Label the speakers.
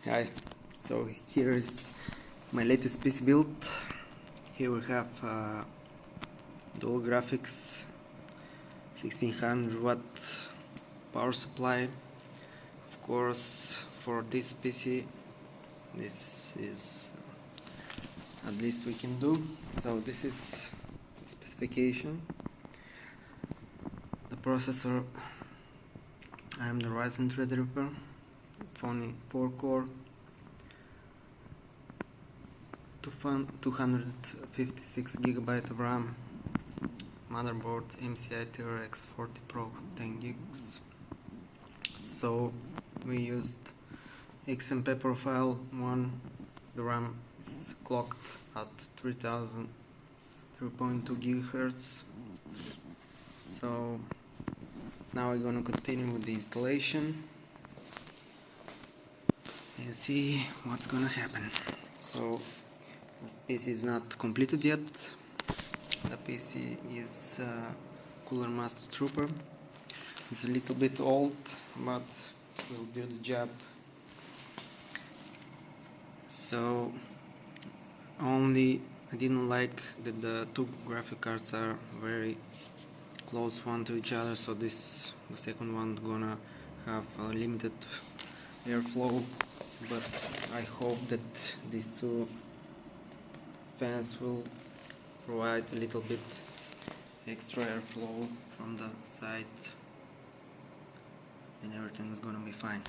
Speaker 1: Hi, so here is my latest PC build. Here we have dual graphics, 1600 watt power supply. Of course, for this PC, this is at least we can do. So this is the specification. The processor, AMD Ryzen Threadripper, only 4-core, 256 GB of RAM, motherboard MCI TRX 40 Pro 10 gigs. So we used XMP profile 1. The RAM is clocked at 3.2 GHz. So now we're gonna continue with the installation and see what's gonna happen. So this PC is not completed yet. The PC is Cooler Master Trooper. It's a little bit old, but will do the job. So only I didn't like that the two graphic cards are very close one to each other, so the second one gonna have a limited airflow, but I hope that these two fans will provide a little bit extra airflow from the side and everything is gonna be fine.